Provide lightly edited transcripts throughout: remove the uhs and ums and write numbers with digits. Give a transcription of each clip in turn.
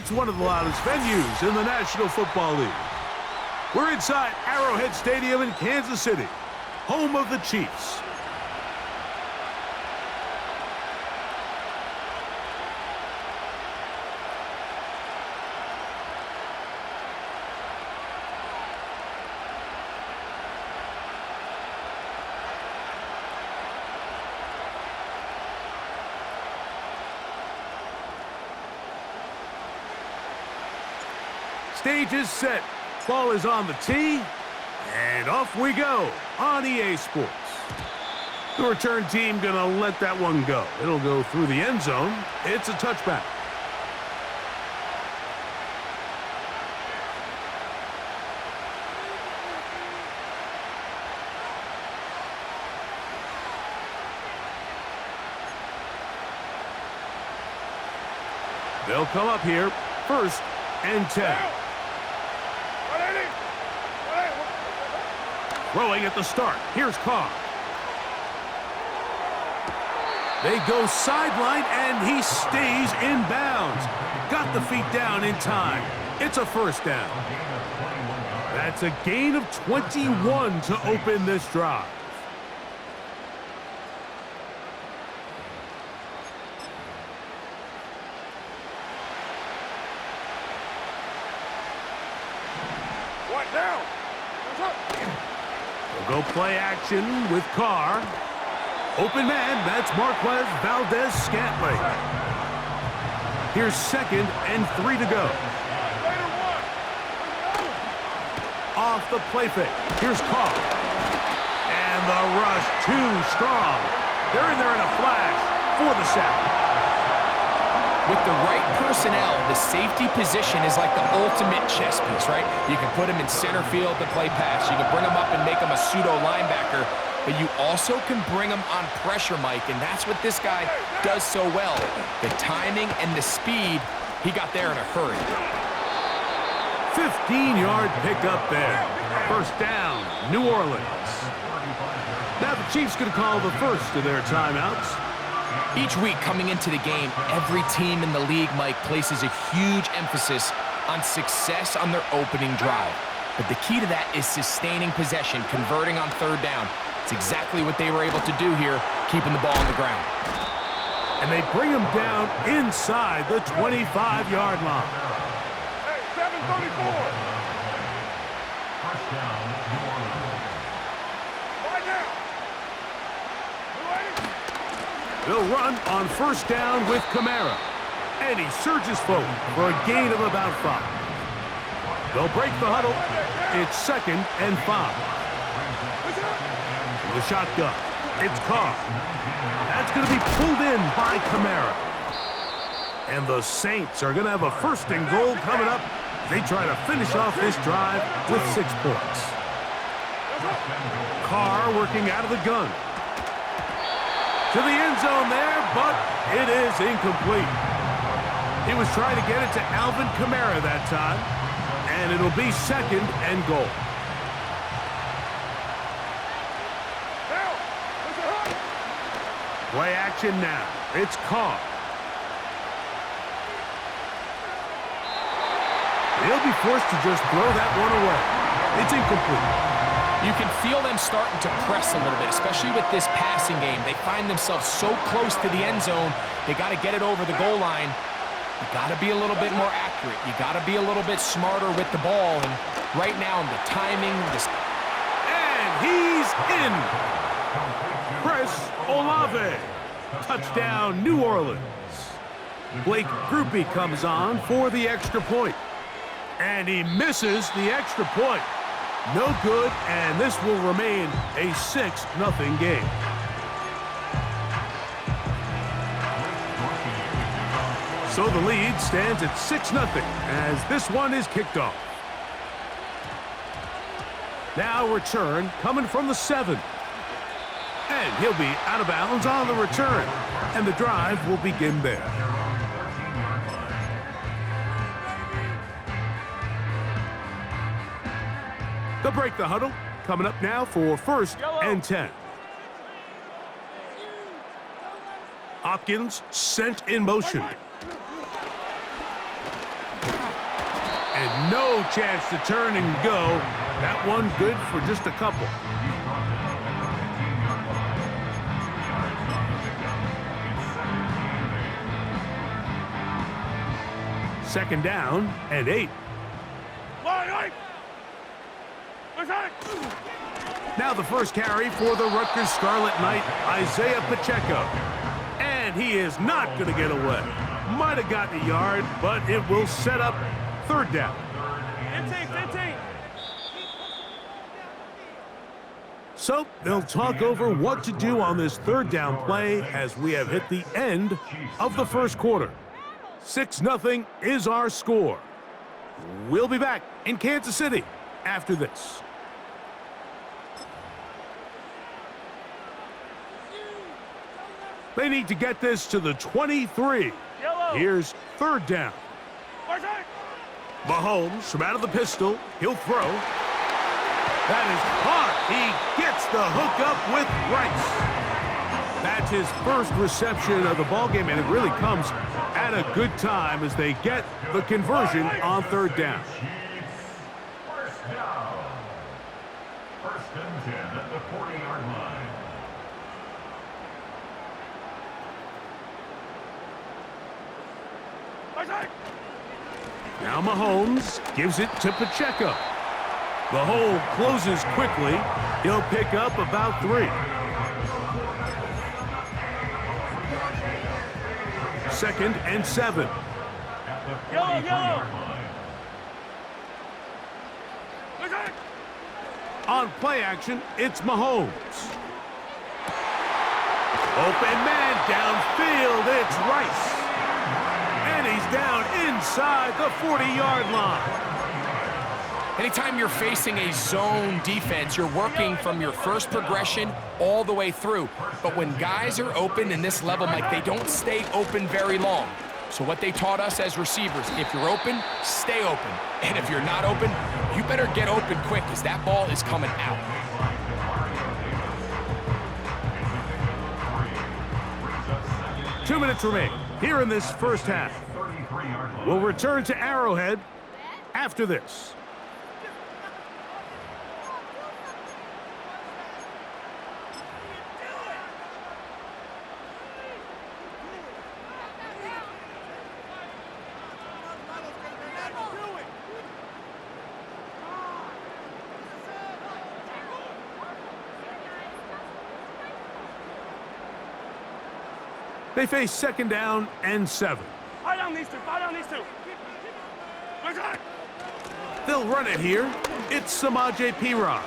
It's one of the loudest venues in the National Football League. We're inside Arrowhead Stadium in Kansas City, home of the Chiefs. Stage is set. Ball is on the tee. And off we go on EA Sports. The return team gonna let that one go. It'll go through the end zone. It's a touchback. They'll come up here, 1st and 10. Throwing at the start. Here's Carr. They go sideline, and he stays in bounds. Got the feet down in time. It's a 1st down. That's a gain of 21 to open this drive. What now? Go play action with Carr. Open man, that's Marquez Valdez-Scantling. Here's 2nd and 3 to go. Off the play fake. Here's Carr. And the rush too strong. They're in there in a flash for the sack. With the right personnel, the safety position is like the ultimate chess piece, right? You can put him in center field to play pass. You can bring him up and make him a pseudo linebacker. But you also can bring him on pressure, Mike, and that's what this guy does so well. The timing and the speed, he got there in a hurry. 15-yard pickup there. 1st down, New Orleans. Now the Chiefs going to call the first of their timeouts. Each week coming into the game, every team in the league, Mike, places a huge emphasis on success on their opening drive. But the key to that is sustaining possession, converting on 3rd down. It's exactly what they were able to do here, keeping the ball on the ground. And they bring him down inside the 25-yard line. Hey, 734. First down, New Orleans. Right now. They'll run on 1st down with Kamara. And he surges forward for a gain of about 5. They'll break the huddle. It's 2nd and 5. The shotgun. It's Carr. That's going to be pulled in by Kamara. And the Saints are going to have a 1st and goal coming up. They try to finish off this drive with 6 points. Carr working out of the gun. To the end zone there, but it is incomplete. He was trying to get it to Alvin Kamara that time, and it'll be 2nd and goal. Play action now. It's Carr. He'll be forced to just throw that one away. It's incomplete. You can feel them starting to press a little bit, especially with this passing game. They find themselves so close to the end zone, they got to get it over the goal line. You got to be a little bit more accurate. You got to be a little bit smarter with the ball. And right now, the timing, and he's in. Chris Olave. Touchdown, New Orleans. Blake Grupe comes on for the extra point. And he misses the extra point. No good, and this will remain a 6-0 game. So the lead stands at 6-0 as this one is kicked off. Now return coming from the 7. And he'll be out of bounds on the return. And the drive will begin there. They'll break the huddle. Coming up now for 1st and 10. Hopkins sent in motion. And no chance to turn and go. That one good for just a couple. Second down and 8. Now the first carry for the Rutgers Scarlet Knight, Isaiah Pacheco. And he is not going to get away. Might have gotten a yard, but it will set up third down. 15. So they'll talk over what to do on this third down play as we have hit the end of the first quarter. 6-0 is our score. We'll be back in Kansas City after this. They need to get this to the 23. Here's third down. Mahomes from out of the pistol. He'll throw. That is caught. He gets the hook up with Rice. That's his first reception of the ballgame, and it really comes at a good time as they get the conversion on third down. First down. First and 10 at the 40-yard line. Now Mahomes gives it to Pacheco. The hole closes quickly. He'll pick up about 3. Second and 7. Yellow. On play action, it's Mahomes. Open man downfield, it's Rice. And he's down inside the 40-yard line. Anytime you're facing a zone defense, you're working from your first progression all the way through. But when guys are open in this level, Mike, they don't stay open very long. So what they taught us as receivers, if you're open, stay open. And if you're not open, you better get open quick because that ball is coming out. Two minutes remain here in this first half. We'll return to Arrowhead after this. They face second down and 7. Fight on these two. They'll run it here. It's Samaje Perine.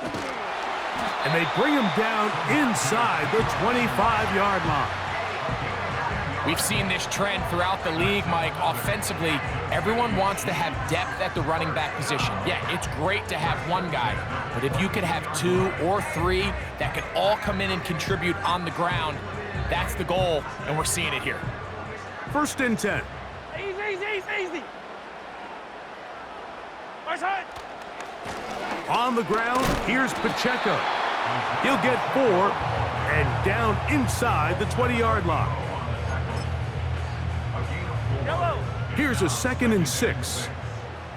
And they bring him down inside the 25-yard line. We've seen this trend throughout the league, Mike. Offensively, everyone wants to have depth at the running back position. Yeah, it's great to have one guy, but if you could have 2 or 3 that could all come in and contribute on the ground, that's the goal, and we're seeing it here. First and 10. Easy. On the ground, here's Pacheco. He'll get 4 and down inside the 20-yard line. Yellow. Here's a second and 6.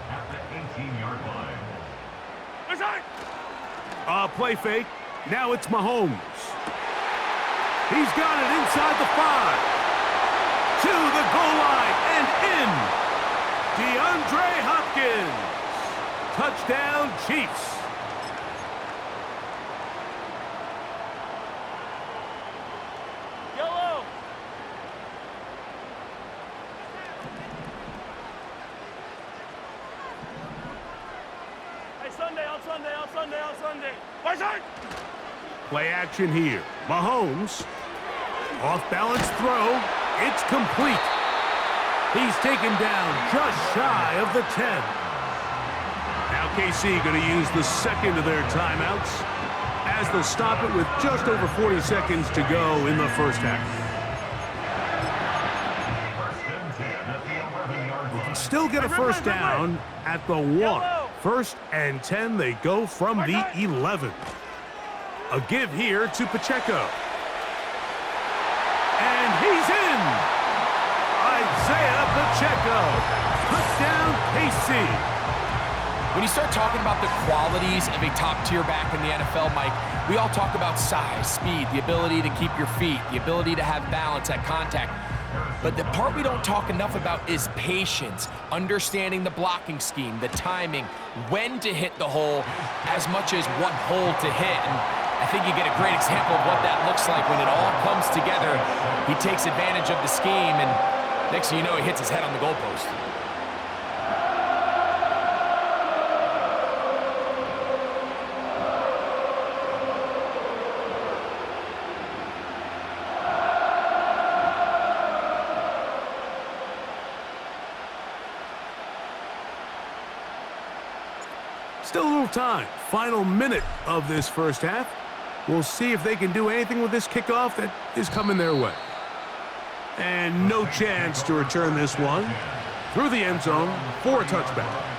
At the 18-yard line. Play fake. Now it's Mahomes. He's got it inside the 5. To the goal line and in. DeAndre Hopkins. Touchdown, Chiefs. Yellow. Hey, Sunday. Play action here. Mahomes. Off-balance throw. It's complete. He's taken down just shy of the 10. Now KC going to use the second of their timeouts as they'll stop it with just over 40 seconds to go in the first half. They can still get a first down at the 1. First and 10, they go from the 11. A give here to Pacheco. And he's in! Isaiah Pacheco. Touchdown, KC. When you start talking about the qualities of a top-tier back in the NFL, Mike, we all talk about size, speed, the ability to keep your feet, the ability to have balance at contact. But the part we don't talk enough about is patience, understanding the blocking scheme, the timing, when to hit the hole, as much as what hole to hit. And I think you get a great example of what that looks like when it all comes together. He takes advantage of the scheme, and next thing you know, he hits his head on the goalpost. Still a little time. Final minute of this first half. We'll see if they can do anything with this kickoff that is coming their way. And no chance to return this one through the end zone for a touchback.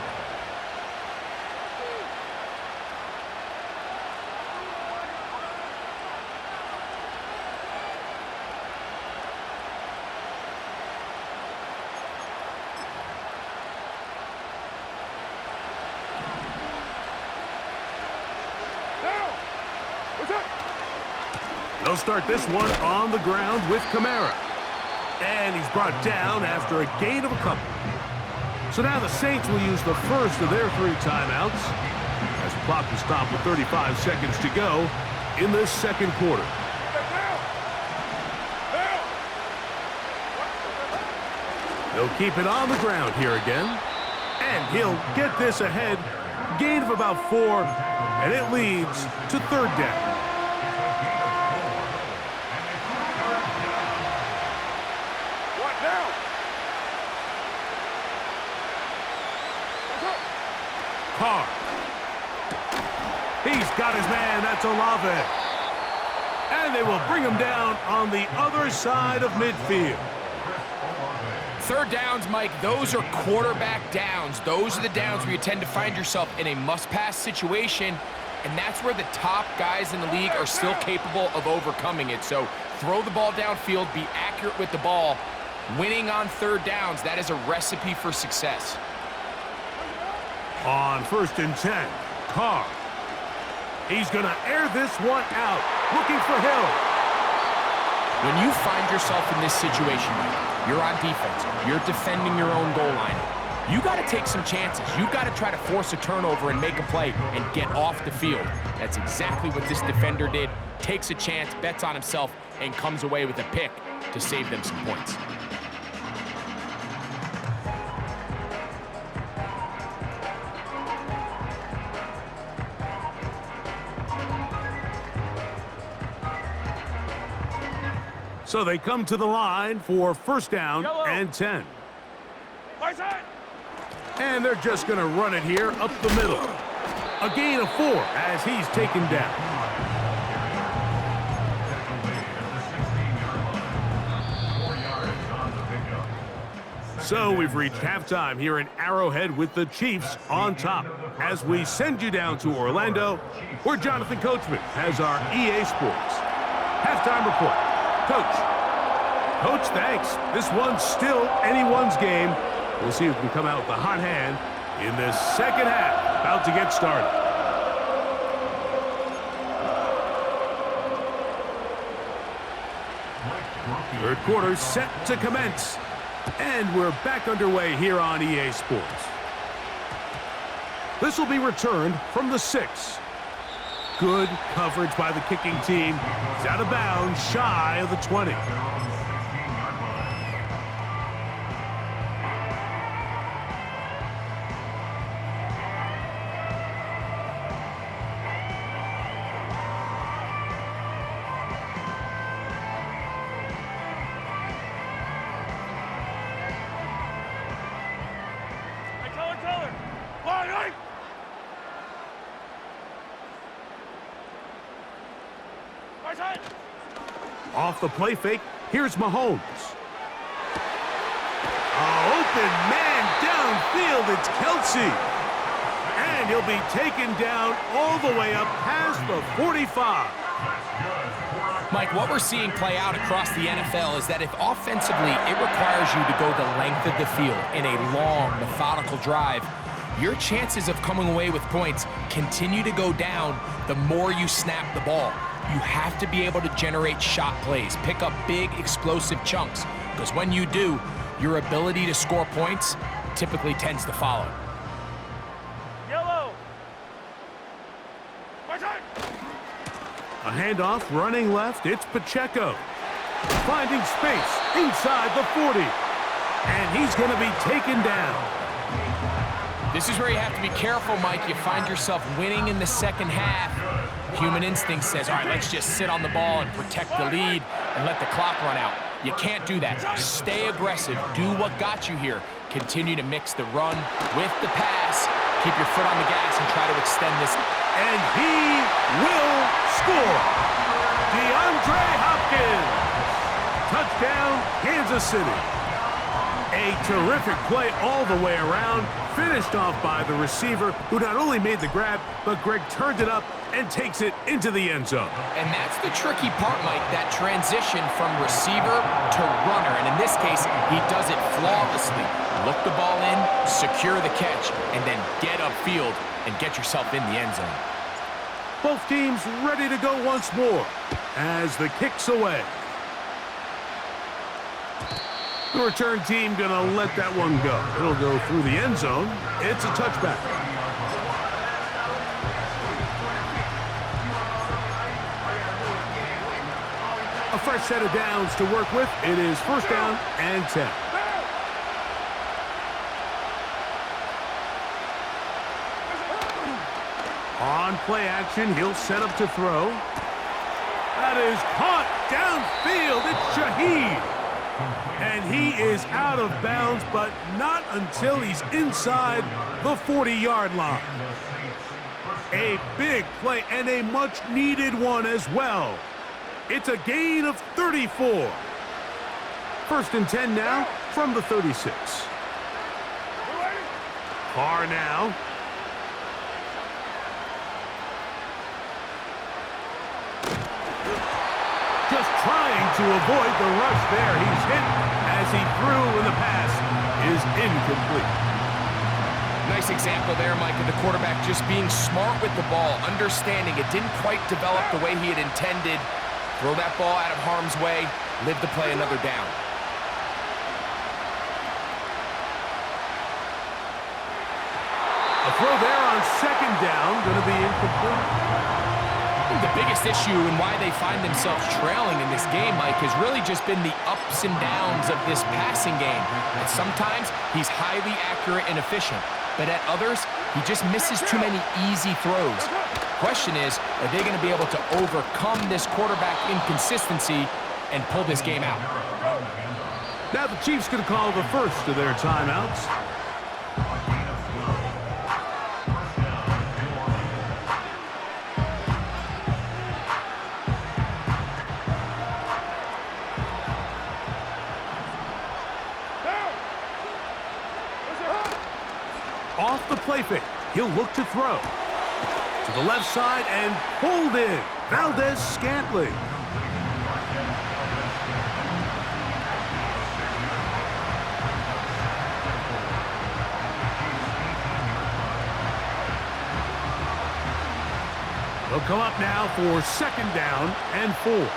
They'll start this one on the ground with Kamara. And he's brought down after a gain of a couple. So now the Saints will use the first of their 3 timeouts as the clock is stopped with 35 seconds to go in this second quarter. They'll keep it on the ground here again. And he'll get this ahead. Gain of about 4, and it leads to 3rd down. Carr. He's got his man. That's Olave. And they will bring him down on the other side of midfield. 3rd downs, Mike, those are quarterback downs. Those are the downs where you tend to find yourself in a must-pass situation, and that's where the top guys in the league are still capable of overcoming it. So throw the ball downfield, be accurate with the ball. Winning on 3rd downs, that is a recipe for success. On 1st and 10, Carr. He's going to air this one out, looking for Hill. When you find yourself in this situation, you're on defense, you're defending your own goal line, you got to take some chances. You got to try to force a turnover and make a play and get off the field. That's exactly what this defender did. Takes a chance, bets on himself, and comes away with a pick to save them some points. So they come to the line for 1st down and 10. And they're just going to run it here up the middle. A gain of 4 as he's taken down. So we've reached halftime here in Arrowhead with the Chiefs on top. As we send you down to Orlando, where Jonathan Coachman has our EA Sports halftime report. Coach, thanks. This one's still anyone's game. We'll see who can come out with the hot hand in this second half. About to get started. Third quarter set to commence. And we're back underway here on EA Sports. This will be returned from the 6. Good coverage by the kicking team. It's out of bounds, shy of the 20. Off the play fake, here's Mahomes. Open man downfield, it's Kelsey. And he'll be taken down all the way up past the 45. Mike, what we're seeing play out across the NFL is that if offensively it requires you to go the length of the field in a long, methodical drive, your chances of coming away with points continue to go down the more you snap the ball. You have to be able to generate shot plays, pick up big, explosive chunks, because when you do, your ability to score points typically tends to follow. Yellow. A handoff running left. It's Pacheco. Finding space inside the 40. And he's going to be taken down. This is where you have to be careful, Mike. You find yourself winning in the second half. Human instinct says, all right, let's just sit on the ball and protect the lead and let the clock run out. You can't do that. Stay aggressive. Do what got you here. Continue to mix the run with the pass. Keep your foot on the gas and try to extend this. And he will score. DeAndre Hopkins. Touchdown, Kansas City. A terrific play all the way around, finished off by the receiver, who not only made the grab, but Greg turned it up and takes it into the end zone. And that's the tricky part, Mike, that transition from receiver to runner. And in this case, he does it flawlessly. Look the ball in, secure the catch, and then get upfield and get yourself in the end zone. Both teams ready to go once more as the kick's away. The return team gonna let that one go. It'll go through the end zone. It's a touchback. A fresh set of downs to work with. It is first down and 10. On play action, he'll set up to throw. That is caught downfield. It's Shaheed. And he is out of bounds, but not until he's inside the 40-yard line. A big play and a much-needed one as well. It's a gain of 34. First and 10 now from the 36. Carr now. Just trying to avoid the rush there. He's hit as he threw, and the pass is incomplete. Nice example there, Mike, of the quarterback just being smart with the ball, understanding it didn't quite develop the way he had intended. Throw that ball out of harm's way, live to play another down. A throw there on second down, going to be incomplete. The biggest issue and why they find themselves trailing in this game, Mike, has really just been the ups and downs of this passing game. And sometimes he's highly accurate and efficient, but at others, he just misses too many easy throws. Question is, are they going to be able to overcome this quarterback inconsistency and pull this game out? Now the Chiefs going to call the first of their timeouts. Off the play fake, he'll look to throw. To the left side and pulled in. Valdez-Scantling. They'll come up now for second down and 4.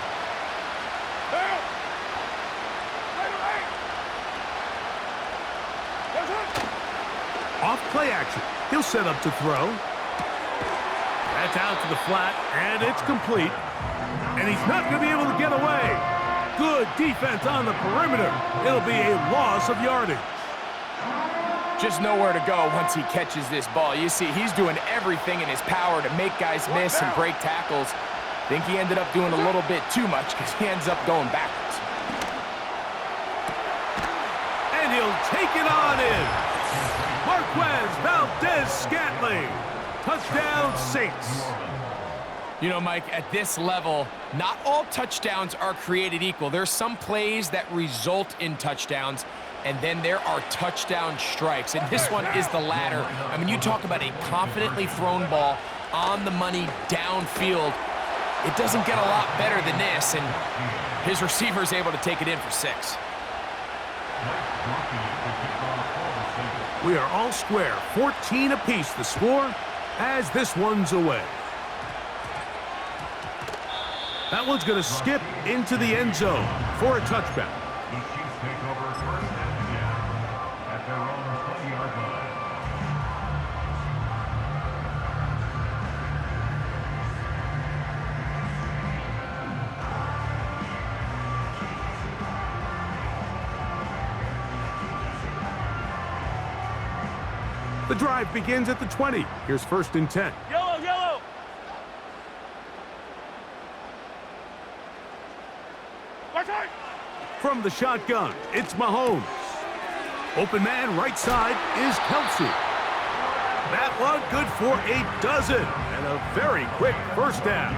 Off play action. He'll set up to throw. That's out to the flat, and it's complete. And he's not going to be able to get away. Good defense on the perimeter. It'll be a loss of yardage. Just nowhere to go once he catches this ball. You see, he's doing everything in his power to make guys miss and break tackles. I think he ended up doing a little bit too much because he ends up going backwards. And he'll take it on in. Marquez Valdez-Scantling. Touchdown, Saints. You know, Mike, at this level, not all touchdowns are created equal. There's some plays that result in touchdowns, and then there are touchdown strikes. And this one is the latter. I mean, you talk about a confidently thrown ball on the money downfield. It doesn't get a lot better than this, and his receiver's able to take it in for 6. We are all square, 14 apiece the score as this one's away. That one's going to skip into the end zone for a touchback. The Chiefs take over first and 10 at their own 20-yard line. The drive begins at the 20. Here's first and 10. Yellow, yellow. Right side. From the shotgun, it's Mahomes. Open man right side is Kelsey. That one good for a dozen and a very quick first down.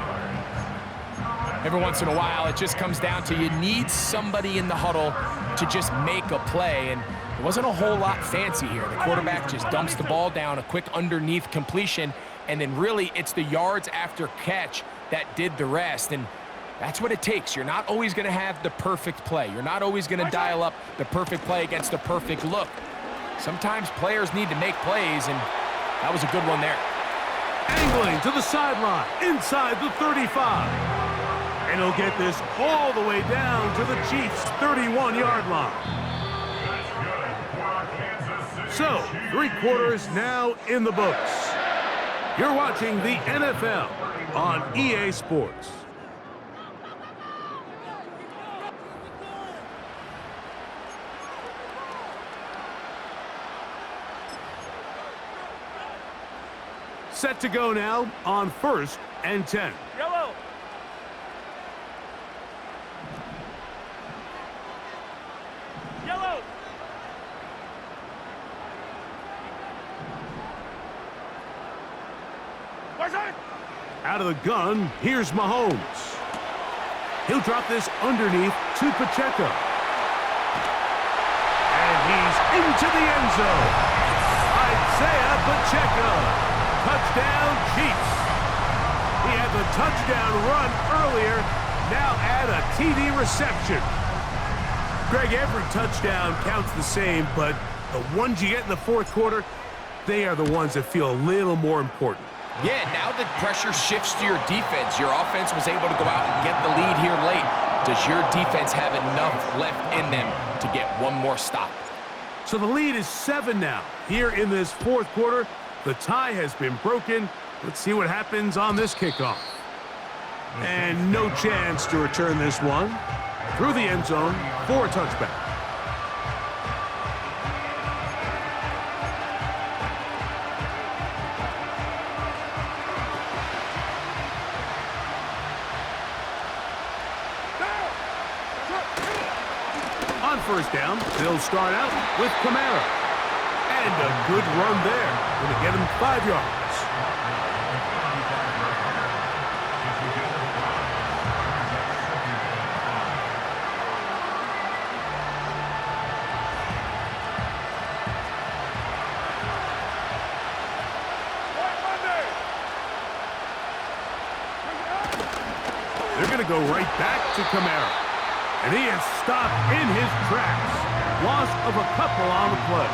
Every once in a while, it just comes down to you need somebody in the huddle to just make a play, and it wasn't a whole lot fancy here. The quarterback just dumps the ball down, a quick underneath completion, and then really it's the yards after catch that did the rest, and that's what it takes. You're not always going to have the perfect play. You're not always going to dial up the perfect play against the perfect look. Sometimes players need to make plays, and that was a good one there. Angling to the sideline, inside the 35. And he'll get this all the way down to the Chiefs' 31-yard line. So, 3 quarters now in the books. You're watching the NFL on EA Sports. Set to go now on first and 10. Yellow. Yellow. Right side. Out of the gun, here's Mahomes. He'll drop this underneath to Pacheco. And he's into the end zone. Isaiah Pacheco. Touchdown, Chiefs. He had the touchdown run earlier. Now add a TD reception. Greg, every touchdown counts the same, but the ones you get in the fourth quarter, they are the ones that feel a little more important. Yeah, now the pressure shifts to your defense. Your offense was able to go out and get the lead here late. Does your defense have enough left in them to get one more stop? So the lead is 7 now. Here in this fourth quarter, the tie has been broken. Let's see what happens on this kickoff. And no chance to return this one. Through the end zone for a touchback. On first down, they'll start out with Kamara. And a good run there. Going to get him 5 yards. They're going to go right back to Kamara. And he is stopped in his tracks. Loss of a couple on the play.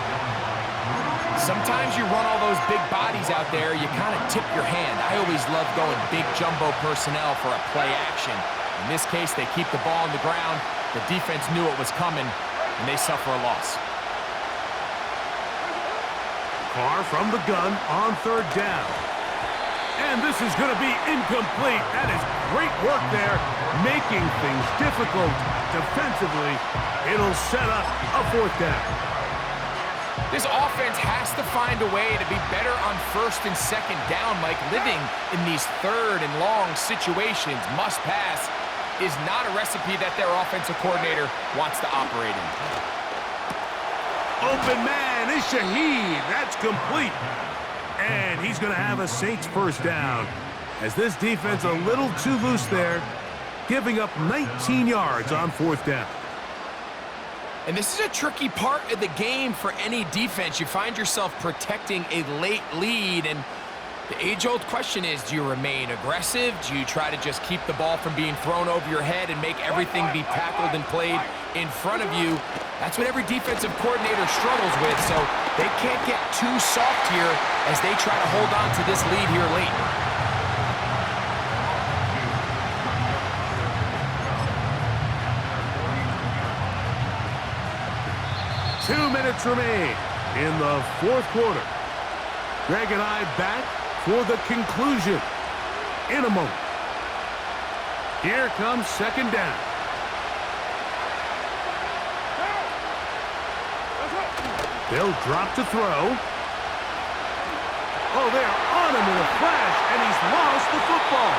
Sometimes you run all those big bodies out there, you kind of tip your hand. I always love going big jumbo personnel for a play action. In this case, they keep the ball on the ground. The defense knew it was coming, and they suffer a loss. Carr from the gun on third down. And this is going to be incomplete. That is great work there, making things difficult defensively. It'll set up a fourth down. This offense has to find a way to be better on first and second down, Mike. Living in these third and long situations, must pass, is not a recipe that their offensive coordinator wants to operate in. Open man is Shaheed. That's complete. And he's going to have a Saints first down. As this defense a little too loose there, giving up 19 yards on fourth down. And this is a tricky part of the game for any defense. You find yourself protecting a late lead, and the age-old question is, do you remain aggressive? Do you try to just keep the ball from being thrown over your head and make everything be tackled and played in front of you? That's what every defensive coordinator struggles with, so they can't get too soft here as they try to hold on to this lead here late. 2 minutes remain in the fourth quarter. Greg and I back for the conclusion in a moment. Here comes second down. They'll drop to throw. Oh, they're on him in a flash, and he's lost the football.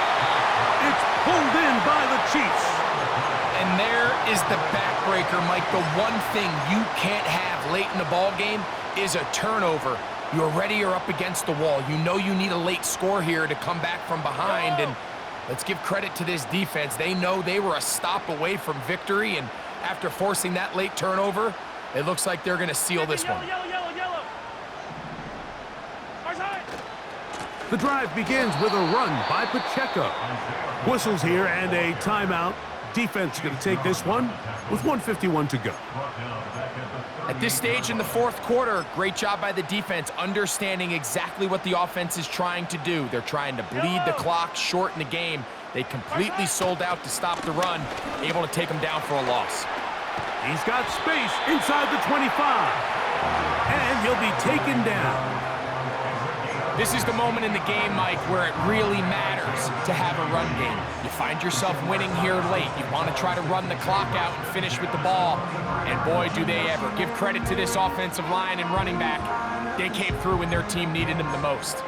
It's pulled in by the Chiefs. And there is the backbreaker, Mike. The one thing you can't have late in the ball game is a turnover. You're ready, you're up against the wall. You know you need a late score here to come back from behind, and let's give credit to this defense. They know they were a stop away from victory, and after forcing that late turnover, it looks like they're going to seal this one. Yellow. The drive begins with a run by Pacheco. Whistles here and a timeout. Defense going to take this one with 1:51 to go. At this stage in the fourth quarter, great job by the defense, understanding exactly what the offense is trying to do. They're trying to bleed the clock, shorten the game. They completely sold out to stop the run, able to take them down for a loss. He's got space inside the 25, and he'll be taken down. This is the moment in the game, Mike, where it really matters to have a run game. You find yourself winning here late. You want to try to run the clock out and finish with the ball. And boy, do they ever. Give credit to this offensive line and running back. They came through when their team needed them the most.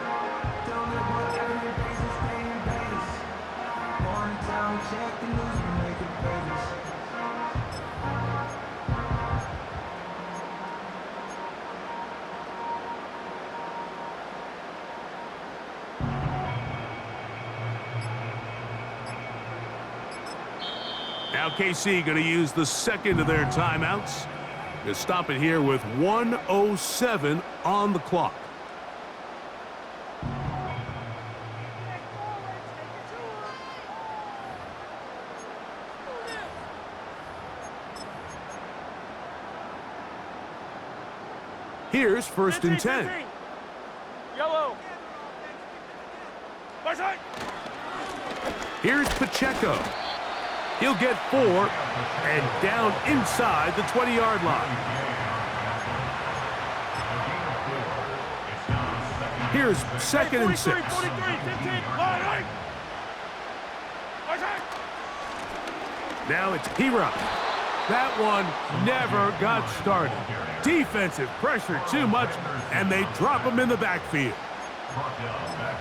Now KC going to use the second of their timeouts to stop it here with 1:07 on the clock. Here's first and 10. Yellow. Here's Pacheco. He'll get 4 and down inside the 20-yard line. Here's second and 6. 43, 15, line. Now it's Hero. That one never got started. Defensive pressure too much, and they drop him in the backfield.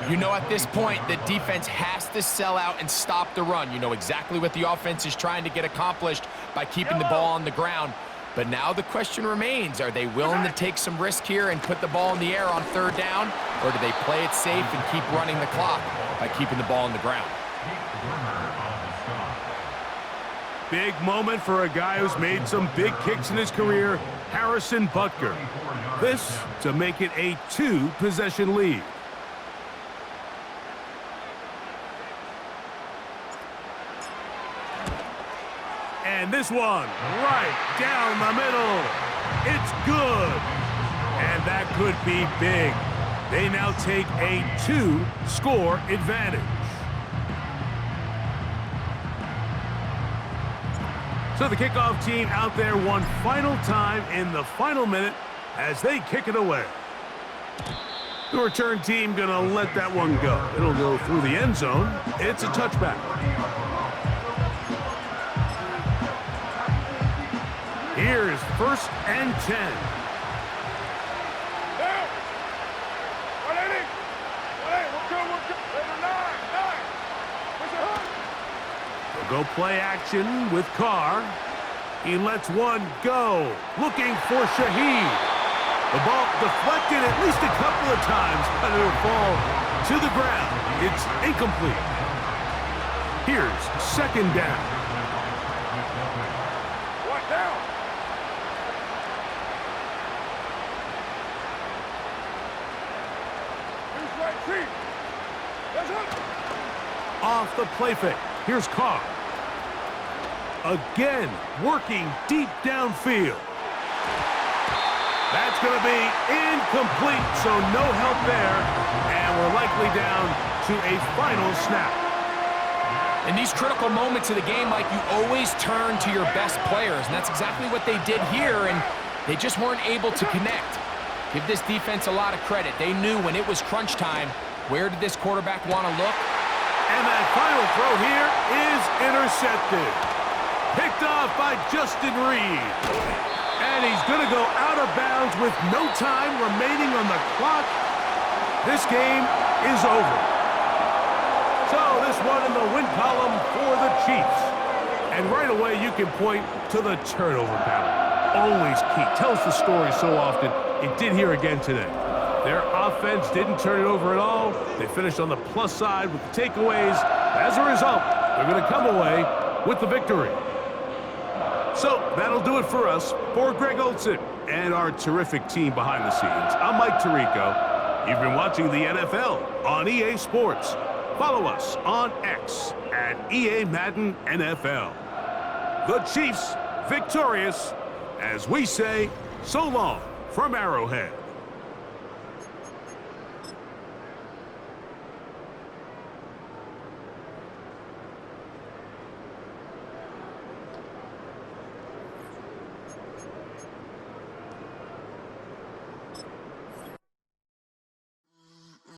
You know, at this point, the defense has to sell out and stop the run. You know exactly what the offense is trying to get accomplished by keeping the ball on the ground. But now the question remains, are they willing to take some risk here and put the ball in the air on third down? Or do they play it safe and keep running the clock by keeping the ball on the ground? Big moment for a guy who's made some big kicks in his career, Harrison Butker. This to make it a 2-possession lead. And this one, right down the middle. It's good. And that could be big. They now take a 2-score advantage. So the kickoff team out there one final time in the final minute as they kick it away. The return team gonna let that one go. It'll go through the end zone. It's a touchback. Here's first and 10. They'll go play action with Carr. He lets one go, looking for Shaheed. The ball deflected at least a couple of times, but it'll fall to the ground. It's incomplete. Here's second down. What down? Off the play fake. Here's Carr. Again, working deep downfield. That's going to be incomplete, so no help there. And we're likely down to a final snap. In these critical moments of the game, Mike, you always turn to your best players, and that's exactly what they did here, and they just weren't able to connect. Give this defense a lot of credit. They knew when it was crunch time, where did this quarterback want to look? And that final throw here is intercepted. Picked off by Justin Reed. And he's going to go out of bounds with no time remaining on the clock. This game is over. So this one in the win column for the Chiefs. And right away you can point to the turnover battle. Always key. Tells the story so often. It did here again today. Their offense didn't turn it over at all. They finished on the plus side with the takeaways. As a result, they're going to come away with the victory. So that'll do it for us. For Greg Olson and our terrific team behind the scenes, I'm Mike Tirico. You've been watching the NFL on EA Sports. Follow us on X at EA Madden NFL. The Chiefs victorious, as we say, so long from Arrowhead.